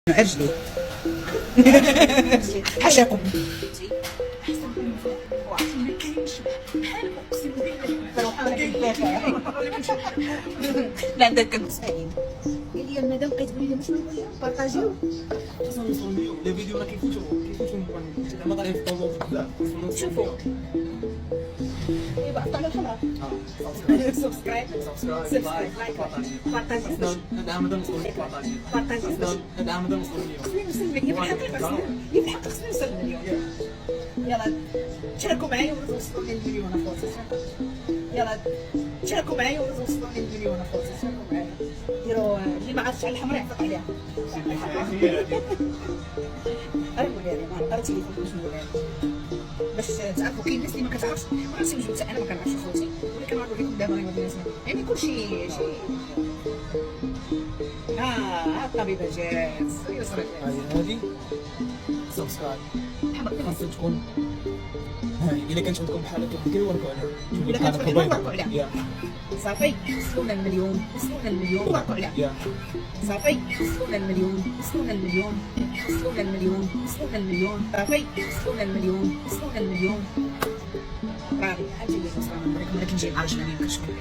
أرجلي حاشاكم. لا ده كنت سعيد. قال لي المدام بقيت تقولي لي شنو نقول لهم بارطاجيو. لي فيديو ما كيفوتوا زعما غادي يفضلوا بزاف. شوفوا ايوا الطاوله الحمراء سبسكرايب لايك بارطاجي هذا عمدا مسؤولية بارطاجي. هذا عمدا مسؤولية. خصني نوصل يلحق خصني نوصل للمليون. يلا تشاركوا معايا ونوصلوا للمليون اخوتي. يلا تشاركوا معايا ونوصلوا للمليون اخوتي. تشاركوا معايا ديروا اللي ما عرفتش على الحمراء يعطيك عليها. قولي لي ما نقدر تليفون باش نقول باش تعرفوا. كاين الناس اللي ما كتعرفش ما عرفتش نجيب حتى انا ما كنعرفش اخوتي، ولكن كنوري لكم دابا غير الناس يعني كلشي شي. الطبيبه جات يسرك هذه سبسكرايب خاصها تكون الا كانت عندكم بحال هكا كيوركوا عليها. ولا كنوركوا عليها صافي. وصلنا المليون وصلنا المليون وركوا عليها صافي. وصلنا المليون وصلنا المليون وصلنا المليون وصلنا المليون صافي. وصلنا المليون وصلنا المليون. راهي عاد جاي نصرا ولكن نجي مع الجنين كنشكر.